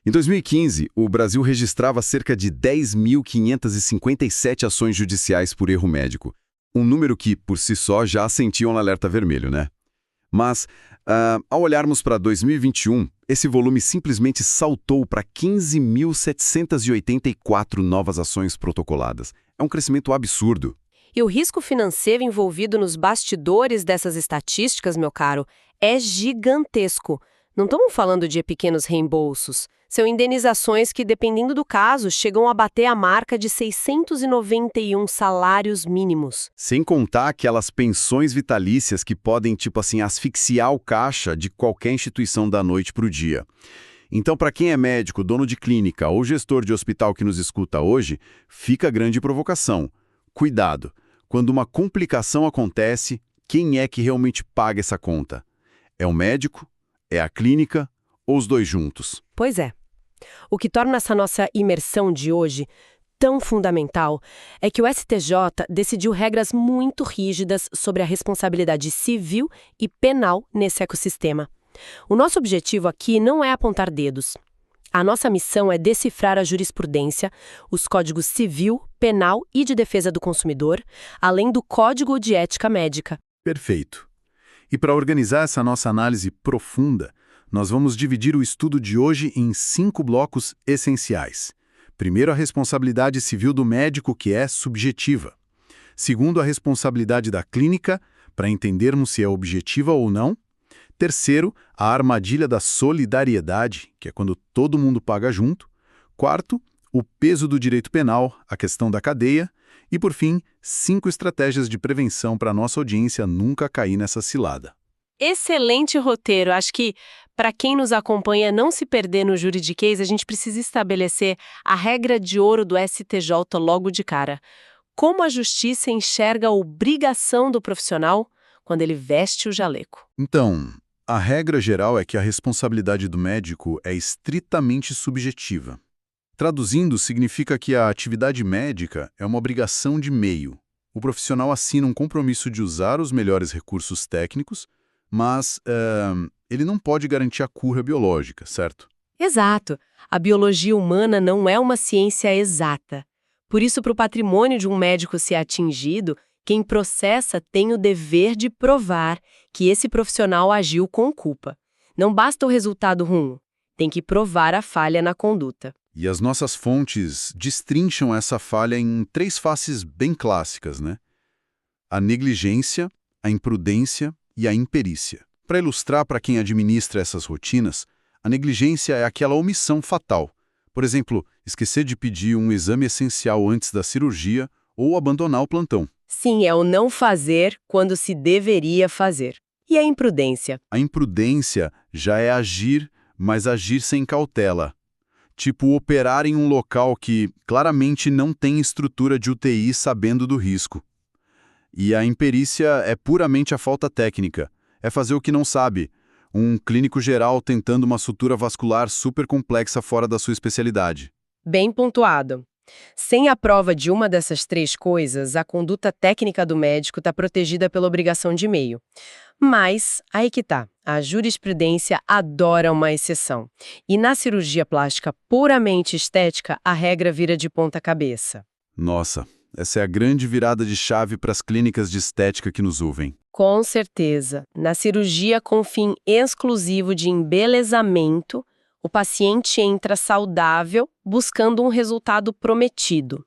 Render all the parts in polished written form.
Em 2015, o Brasil registrava cerca de 10.557 ações judiciais por erro médico. Um número que, por si só, já acendia um alerta vermelho, né? Mas, ao olharmos para 2021, esse volume simplesmente saltou para 15.784 novas ações protocoladas. É um crescimento absurdo. E o risco financeiro envolvido nos bastidores dessas estatísticas, meu caro, é gigantesco. Não estamos falando de pequenos reembolsos. São indenizações que, dependendo do caso, chegam a bater a marca de 691 salários mínimos. Sem contar aquelas pensões vitalícias que podem, asfixiar o caixa de qualquer instituição da noite para o dia. Então, para quem é médico, dono de clínica ou gestor de hospital que nos escuta hoje, fica a grande provocação. Cuidado! Quando uma complicação acontece, quem é que realmente paga essa conta? É o médico? É a clínica? Ou os dois juntos? Pois é. O que torna essa nossa imersão de hoje tão fundamental é que o STJ decidiu regras muito rígidas sobre a responsabilidade civil e penal nesse ecossistema. O nosso objetivo aqui não é apontar dedos. A nossa missão é decifrar a jurisprudência, os códigos civil, penal e de defesa do consumidor, além do Código de Ética Médica. Perfeito. E para organizar essa nossa análise profunda, nós vamos dividir o estudo de hoje em 5 blocos essenciais. Primeiro, a responsabilidade civil do médico, que é subjetiva. Segundo, a responsabilidade da clínica, para entendermos se é objetiva ou não. Terceiro, a armadilha da solidariedade, que é quando todo mundo paga junto. Quarto, o peso do direito penal, a questão da cadeia. E, por fim, 5 estratégias de prevenção para a nossa audiência nunca cair nessa cilada. Excelente roteiro. Acho que, para quem nos acompanha não se perder no juridiquês, a gente precisa estabelecer a regra de ouro do STJ logo de cara. Como a justiça enxerga a obrigação do profissional quando ele veste o jaleco? Então, a regra geral é que a responsabilidade do médico é estritamente subjetiva. Traduzindo, significa que a atividade médica é uma obrigação de meio. O profissional assina um compromisso de usar os melhores recursos técnicos, mas ele não pode garantir a cura biológica, certo? Exato. A biologia humana não é uma ciência exata. Por isso, para o patrimônio de um médico ser atingido, quem processa tem o dever de provar que esse profissional agiu com culpa. Não basta o resultado ruim, tem que provar a falha na conduta. E as nossas fontes destrincham essa falha em 3 faces bem clássicas, né? A negligência, a imprudência e a imperícia. Para ilustrar para quem administra essas rotinas, a negligência é aquela omissão fatal. Por exemplo, esquecer de pedir um exame essencial antes da cirurgia ou abandonar o plantão. Sim, é o não fazer quando se deveria fazer. E a imprudência? A imprudência já é agir, mas agir sem cautela. Tipo operar em um local que claramente não tem estrutura de UTI sabendo do risco. E a imperícia é puramente a falta técnica. É fazer o que não sabe. Um clínico geral tentando uma sutura vascular super complexa fora da sua especialidade. Bem pontuado. Sem a prova de uma dessas 3 coisas, a conduta técnica do médico está protegida pela obrigação de meio. Mas, aí que tá, a jurisprudência adora uma exceção. E na cirurgia plástica puramente estética, a regra vira de ponta cabeça. Nossa, essa é a grande virada de chave para as clínicas de estética que nos ouvem. Com certeza. Na cirurgia com fim exclusivo de embelezamento, o paciente entra saudável, buscando um resultado prometido.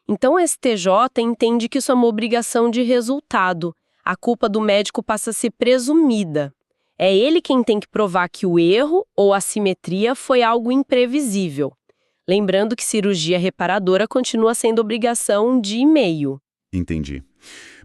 Então, o STJ entende que isso é uma obrigação de resultado. A culpa do médico passa a ser presumida. É ele quem tem que provar que o erro ou assimetria foi algo imprevisível. Lembrando que cirurgia reparadora continua sendo obrigação de meio. Entendi.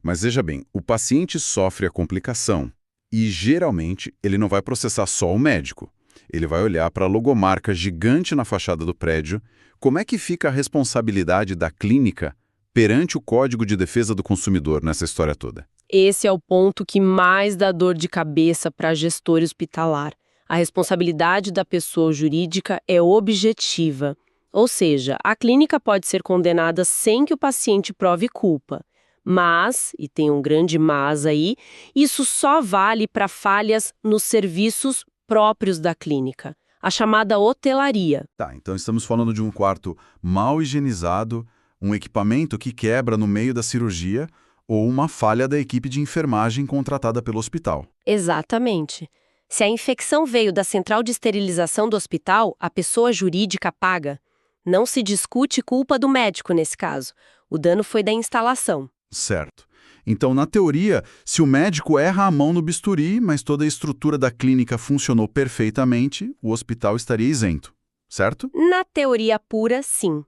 Mas veja bem, o paciente sofre a complicação e, geralmente, ele não vai processar só o médico. Ele vai olhar para a logomarca gigante na fachada do prédio. Como é que fica a responsabilidade da clínica perante o Código de Defesa do Consumidor nessa história toda? Esse é o ponto que mais dá dor de cabeça para gestor hospitalar. A responsabilidade da pessoa jurídica é objetiva. Ou seja, a clínica pode ser condenada sem que o paciente prove culpa. Mas, e tem um grande mas aí, isso só vale para falhas nos serviços próprios da clínica. a chamada hotelaria. Tá, então estamos falando de um quarto mal higienizado, um equipamento que quebra no meio da cirurgia ou uma falha da equipe de enfermagem contratada pelo hospital. Exatamente. Se a infecção veio da central de esterilização do hospital, a pessoa jurídica paga. Não se discute culpa do médico nesse caso. O dano foi da instalação. Certo. Então, na teoria, se o médico erra a mão no bisturi, mas toda a estrutura da clínica funcionou perfeitamente, o hospital estaria isento, certo? Na teoria pura, sim.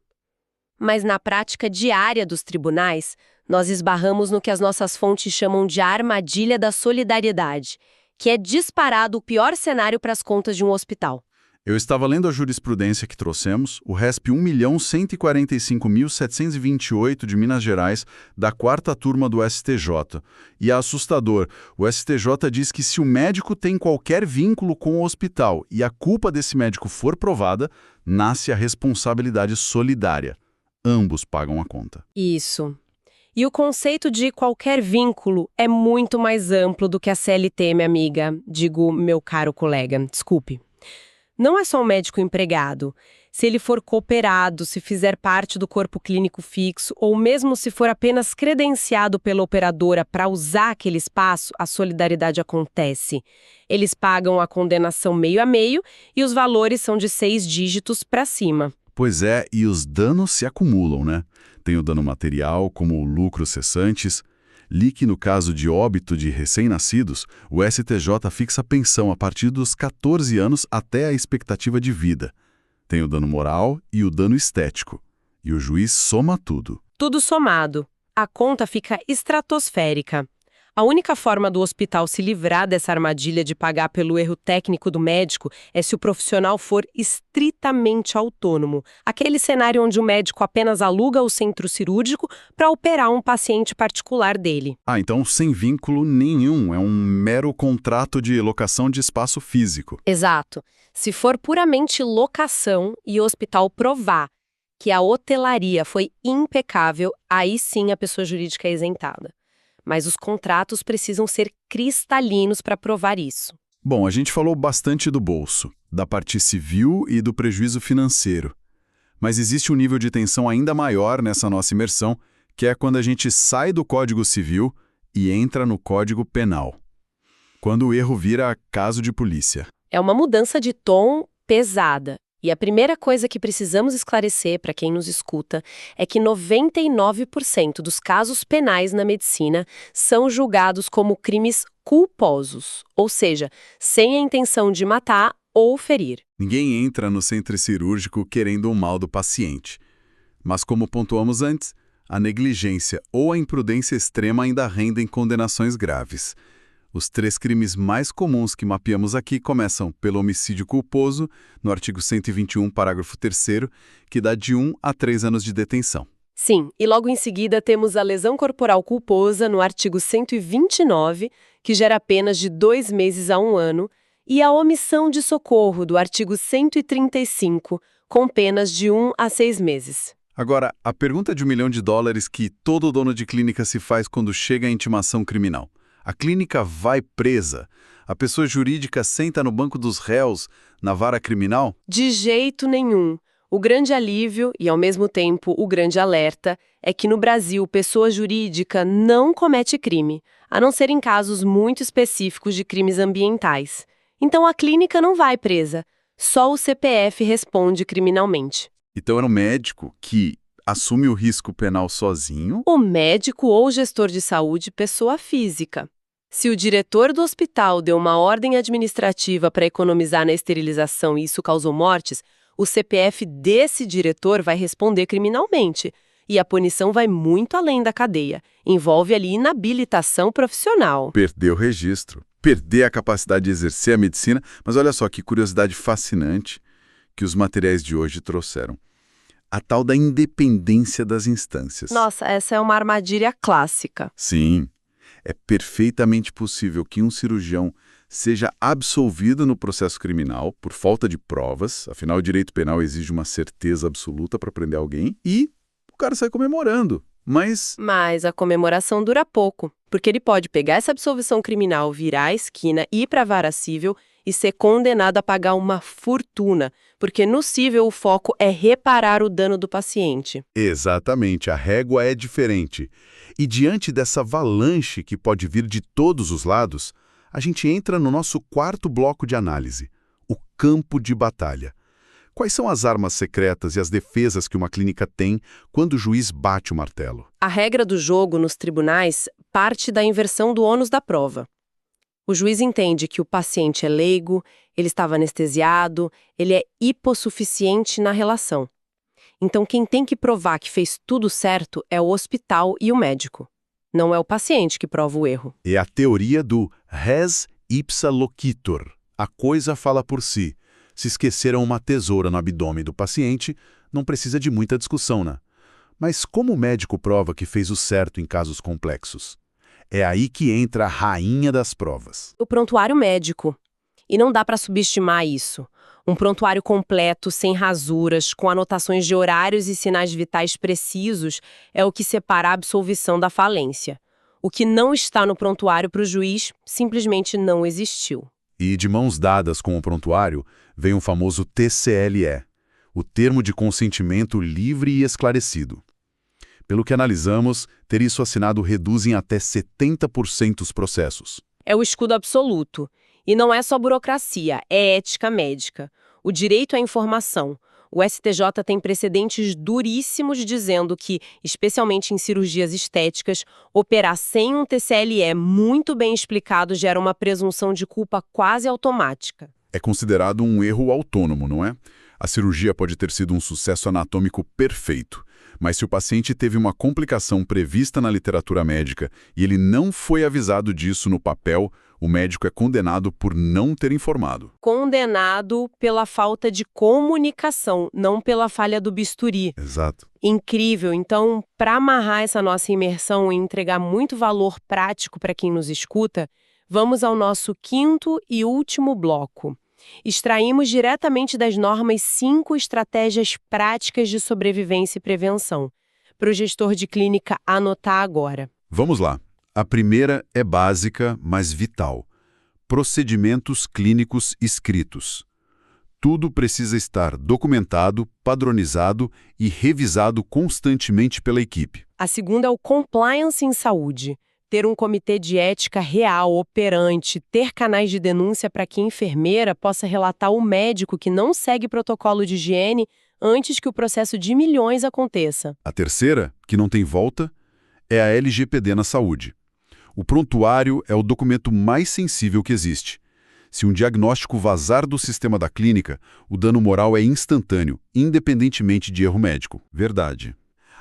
Mas na prática diária dos tribunais, nós esbarramos no que as nossas fontes chamam de armadilha da solidariedade, que é disparado o pior cenário para as contas de um hospital. Eu estava lendo a jurisprudência que trouxemos, o RESP 1.145.728 de Minas Gerais, da 4ª turma do STJ. E é assustador. O STJ diz que se o médico tem qualquer vínculo com o hospital e a culpa desse médico for provada, nasce a responsabilidade solidária. Ambos pagam a conta. Isso. E o conceito de qualquer vínculo é muito mais amplo do que a CLT, minha amiga. Digo, meu caro colega, desculpe. Não é só um médico empregado. Se ele for cooperado, se fizer parte do corpo clínico fixo, ou mesmo se for apenas credenciado pela operadora para usar aquele espaço, a solidariedade acontece. Eles pagam a condenação meio a meio e os valores são de 6 dígitos para cima. Pois é, e os danos se acumulam, né? Tem o dano material, como lucros cessantes. Li que no caso de óbito de recém-nascidos, o STJ fixa a pensão a partir dos 14 anos até a expectativa de vida. Tem o dano moral e o dano estético. E o juiz soma tudo. Tudo somado. A conta fica estratosférica. A única forma do hospital se livrar dessa armadilha de pagar pelo erro técnico do médico é se o profissional for estritamente autônomo. Aquele cenário onde o médico apenas aluga o centro cirúrgico para operar um paciente particular dele. Então sem vínculo nenhum, é um mero contrato de locação de espaço físico. Exato. Se for puramente locação e o hospital provar que a hotelaria foi impecável, aí sim a pessoa jurídica é isentada. Mas os contratos precisam ser cristalinos para provar isso. Bom, a gente falou bastante do bolso, da parte civil e do prejuízo financeiro. Mas existe um nível de tensão ainda maior nessa nossa imersão, que é quando a gente sai do Código Civil e entra no Código Penal. Quando o erro vira caso de polícia. É uma mudança de tom pesada. E a primeira coisa que precisamos esclarecer para quem nos escuta é que 99% dos casos penais na medicina são julgados como crimes culposos, ou seja, sem a intenção de matar ou ferir. Ninguém entra no centro cirúrgico querendo o mal do paciente. Mas como pontuamos antes, a negligência ou a imprudência extrema ainda rendem condenações graves. Os 3 crimes mais comuns que mapeamos aqui começam pelo homicídio culposo, no artigo 121, parágrafo 3º, que dá de 1 a 3 anos de detenção. Sim, e logo em seguida temos a lesão corporal culposa, no artigo 129, que gera penas de 2 meses a 1 ano, e a omissão de socorro, do artigo 135, com penas de 1 a 6 meses. Agora, a pergunta de $1 milhão que todo dono de clínica se faz quando chega a intimação criminal. A clínica vai presa? A pessoa jurídica senta no banco dos réus, na vara criminal? De jeito nenhum. O grande alívio, e ao mesmo tempo o grande alerta, é que no Brasil pessoa jurídica não comete crime, a não ser em casos muito específicos de crimes ambientais. Então a clínica não vai presa, só o CPF responde criminalmente. Então era um médico que assume o risco penal sozinho? O médico ou gestor de saúde, pessoa física. Se o diretor do hospital deu uma ordem administrativa para economizar na esterilização e isso causou mortes, o CPF desse diretor vai responder criminalmente. E a punição vai muito além da cadeia. Envolve ali inabilitação profissional. Perder o registro, perder a capacidade de exercer a medicina. Mas olha só que curiosidade fascinante que os materiais de hoje trouxeram. A tal da independência das instâncias. Nossa, essa é uma armadilha clássica. Sim, é perfeitamente possível que um cirurgião seja absolvido no processo criminal por falta de provas, afinal o direito penal exige uma certeza absoluta para prender alguém, e o cara sai comemorando. Mas a comemoração dura pouco, porque ele pode pegar essa absolvição criminal, virar a esquina, ir para a vara civil e ser condenado a pagar uma fortuna, porque no CIVIL o foco é reparar o dano do paciente. Exatamente, a régua é diferente. E diante dessa avalanche que pode vir de todos os lados, a gente entra no nosso quarto bloco de análise, o campo de batalha. Quais são as armas secretas e as defesas que uma clínica tem quando o juiz bate o martelo? A regra do jogo nos tribunais parte da inversão do ônus da prova. O juiz entende que o paciente é leigo, ele estava anestesiado, ele é hipossuficiente na relação. Então, quem tem que provar que fez tudo certo é o hospital e o médico. Não é o paciente que prova o erro. É a teoria do res ipsa loquitur. A coisa fala por si. Se esqueceram uma tesoura no abdômen do paciente, não precisa de muita discussão, né? Mas como o médico prova que fez o certo em casos complexos? É aí que entra a rainha das provas. O prontuário médico. E não dá para subestimar isso. Um prontuário completo, sem rasuras, com anotações de horários e sinais vitais precisos, é o que separa a absolvição da falência. O que não está no prontuário para o juiz simplesmente não existiu. E de mãos dadas com o prontuário, vem o famoso TCLE, o Termo de Consentimento Livre e Esclarecido. Pelo que analisamos, ter isso assinado reduz em até 70% os processos. É o escudo absoluto. E não é só burocracia, é ética médica. O direito à informação. O STJ tem precedentes duríssimos dizendo que, especialmente em cirurgias estéticas, operar sem um TCLE muito bem explicado gera uma presunção de culpa quase automática. É considerado um erro autônomo, não é? A cirurgia pode ter sido um sucesso anatômico perfeito, mas se o paciente teve uma complicação prevista na literatura médica e ele não foi avisado disso no papel, o médico é condenado por não ter informado. Condenado pela falta de comunicação, não pela falha do bisturi. Exato. Incrível. Então, para amarrar essa nossa imersão e entregar muito valor prático para quem nos escuta, vamos ao nosso quinto e último bloco. Extraímos diretamente das normas 5 estratégias práticas de sobrevivência e prevenção. Para o gestor de clínica anotar agora. Vamos lá. A primeira é básica, mas vital. Procedimentos clínicos escritos. Tudo precisa estar documentado, padronizado e revisado constantemente pela equipe. A segunda é o compliance em saúde. Ter um comitê de ética real, operante, ter canais de denúncia para que a enfermeira possa relatar o médico que não segue protocolo de higiene antes que o processo de milhões aconteça. A terceira, que não tem volta, é a LGPD na saúde. O prontuário é o documento mais sensível que existe. Se um diagnóstico vazar do sistema da clínica, o dano moral é instantâneo, independentemente de erro médico. Verdade.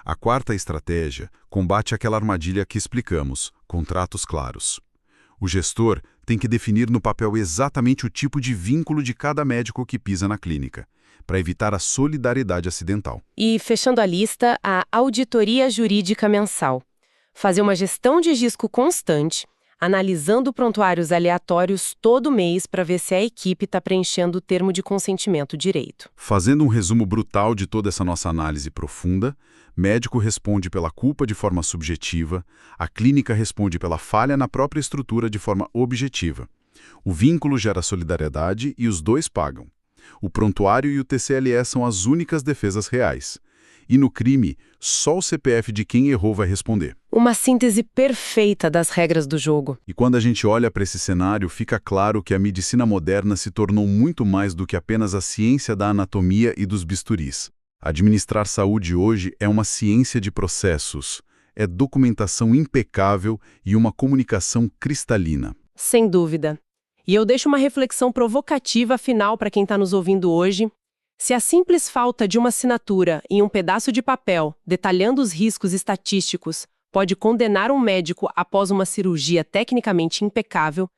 A quarta estratégia combate aquela armadilha que explicamos, contratos claros. O gestor tem que definir no papel exatamente o tipo de vínculo de cada médico que pisa na clínica, para evitar a solidariedade acidental. E, fechando a lista, a auditoria jurídica mensal. Fazer uma gestão de risco constante, analisando prontuários aleatórios todo mês para ver se a equipe está preenchendo o termo de consentimento direito. Fazendo um resumo brutal de toda essa nossa análise profunda, médico responde pela culpa de forma subjetiva, a clínica responde pela falha na própria estrutura de forma objetiva. O vínculo gera solidariedade e os dois pagam. O prontuário e o TCLE são as únicas defesas reais. E no crime, só o CPF de quem errou vai responder. Uma síntese perfeita das regras do jogo. E quando a gente olha para esse cenário, fica claro que a medicina moderna se tornou muito mais do que apenas a ciência da anatomia e dos bisturis. Administrar saúde hoje é uma ciência de processos, é documentação impecável e uma comunicação cristalina. Sem dúvida. E eu deixo uma reflexão provocativa final para quem está nos ouvindo hoje. Se a simples falta de uma assinatura em um pedaço de papel, detalhando os riscos estatísticos, pode condenar um médico após uma cirurgia tecnicamente impecável,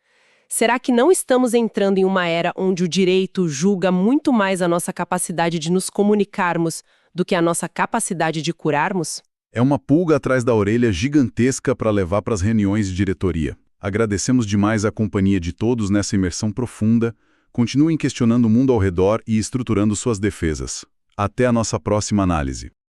será que não estamos entrando em uma era onde o direito julga muito mais a nossa capacidade de nos comunicarmos do que a nossa capacidade de curarmos? É uma pulga atrás da orelha gigantesca para levar para as reuniões de diretoria. Agradecemos demais a companhia de todos nessa imersão profunda. Continuem questionando o mundo ao redor e estruturando suas defesas. Até a nossa próxima análise.